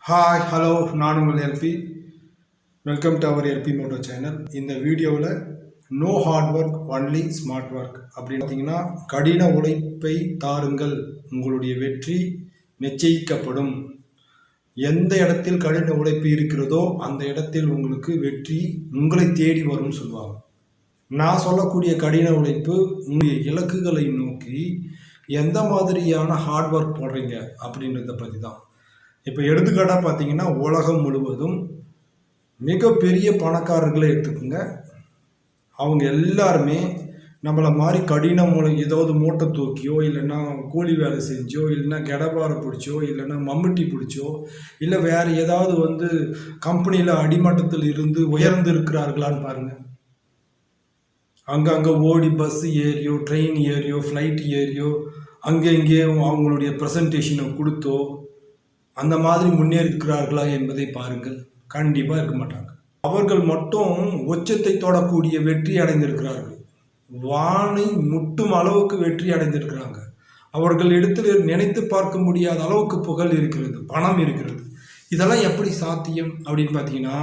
Hi hello நான் உங்கள் LP. Welcome to our LP motto channel. இந்த வீடியோவில் no hard work only smart work அப்படின்னு பார்த்தீங்கன்னா, கடின உழைப்பை தாருங்கள், உங்களுடைய வெற்றி நிச்சயிக்கப்படும். எந்த இடத்தில் கடின உழைப்பு இருக்கிறதோ அந்த இடத்தில் உங்களுக்கு வெற்றி உங்களை தேடி வரும்னு சொல்லுவாங்க. நான் சொல்லக்கூடிய கடின உழைப்பு உங்களுடைய இலக்குகளை நோக்கி எந்த மாதிரியான ஹார்ட் ஒர்க் போடுறீங்க அப்படின்றத பற்றி தான். இப்போ எடுத்துக்காட்டாக பார்த்தீங்கன்னா, உலகம் முழுவதும் மிகப்பெரிய பணக்காரர்களை எடுத்துக்கோங்க. அவங்க எல்லாருமே நம்மளை மாதிரி கடின ஏதாவது மூட்டை தூக்கியோ, இல்லைன்னா கூலி வேலை செஞ்சோ, இல்லைன்னா கெடபாரை பிடிச்சோ, இல்லைன்னா மம்முட்டி பிடிச்சோ, இல்லை வேறு ஏதாவது கம்பெனியில் அடிமட்டத்தில் இருந்து உயர்ந்து இருக்கிறார்களான்னு பாருங்கள். அங்கங்கே ஓடி பஸ்ஸு ஏறியோ, ட்ரெயின் ஏறியோ, ஃப்ளைட் ஏறியோ, அங்கே இங்கேயும் அவங்களுடைய ப்ரெசன்டேஷனை கொடுத்தோ அந்த மாதிரி முன்னேறிக்கிறார்களா என்பதை பாருங்கள். கண்டிப்பாக இருக்க மாட்டாங்க. அவர்கள் மட்டும் உச்சத்தை தொடக்கூடிய வெற்றி அடைந்திருக்கிறார்கள். வானை முட்டும் அளவுக்கு வெற்றி அடைந்திருக்கிறாங்க. அவர்கள் இடத்தில் நினைத்து பார்க்க முடியாத அளவுக்கு புகழ் இருக்கிறது, பணம் இருக்கிறது. இதெல்லாம் எப்படி சாத்தியம் அப்படின்னு பார்த்தீங்கன்னா,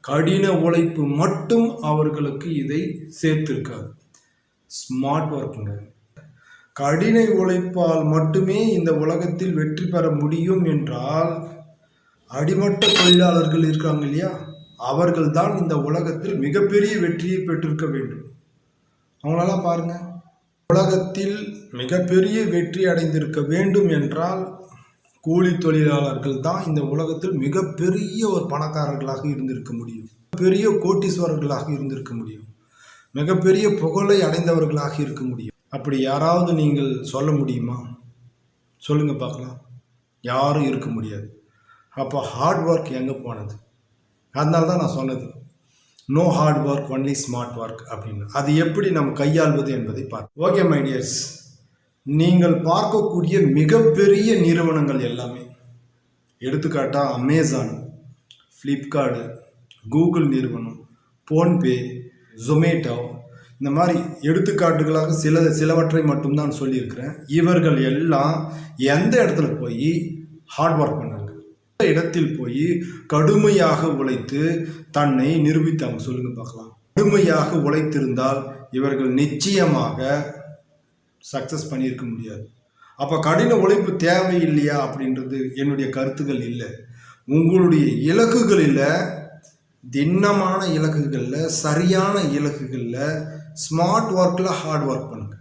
கடின உழைப்பு மட்டும் அவர்களுக்கு இதை சேர்த்திருக்காது. ஸ்மார்ட் ஒர்க்குங்க. கடின உழைப்பால் மட்டுமே இந்த உலகத்தில் வெற்றி பெற முடியும் என்றால், அடிமட்ட தொழிலாளர்கள் இருக்காங்க இல்லையா, அவர்கள் தான் இந்த உலகத்தில் மிகப்பெரிய வெற்றியை பெற்றிருக்க வேண்டும். அவங்களெல்லாம் பாருங்க, உலகத்தில் மிகப்பெரிய வெற்றி அடைந்திருக்க வேண்டும் என்றால் கூலி தொழிலாளர்கள் தான் இந்த உலகத்தில் மிகப்பெரிய ஒரு பணக்காரர்களாக இருந்திருக்க முடியும், பெரிய கோட்டீஸ்வரர்களாக இருந்திருக்க முடியும், மிகப்பெரிய புகழை அடைந்தவர்களாக இருக்க முடியும். அப்படி யாராவது நீங்கள் சொல்ல முடியுமா? சொல்லுங்கள் பார்க்கலாம். யாரும் இருக்க முடியாது. அப்போ ஹார்ட் ஒர்க் எங்கே போனது? அதனால தான் நான் சொன்னது no hard work only smart work அப்படின்னு. அது எப்படி நம்ம கையாள்வது என்பதை பார்ப்போம். ஓகே மை டியர்ஸ், நீங்கள் பார்க்கக்கூடிய மிகப்பெரிய நிறுவனங்கள் எல்லாமே, எடுத்துக்காட்டாக அமேசான், ஃப்ளிப்கார்டு, கூகுள் நிறுவனம், ஃபோன்பே, ஜொமேட்டோ, இந்த மாதிரி எடுத்துக்காட்டுகளாக சிலவற்றை மட்டும்தான் சொல்லியிருக்கிறேன். இவர்கள் எல்லாம் எந்த இடத்துல போய் ஹார்ட் ஒர்க் பண்ணாங்க? இடத்தில் போய் கடுமையாக உழைத்து தன்னை நிரூபித்தாங்க. சொல்லுங்க பார்க்கலாம். கடுமையாக உழைத்திருந்தால் இவர்கள் நிச்சயமாக சக்சஸ் பண்ணியிருக்க முடியாது. அப்போ கடின உழைப்பு தேவையில்லையா அப்படின்றது என்னுடைய கருத்துக்கள் இல்லை. உங்களுடைய இலக்குகளில், திண்ணமான இலக்குகளில், சரியான இலக்குகளில் ஸ்மார்ட் ஒர்க்கில் ஹார்ட் ஒர்க் பண்ணுங்க.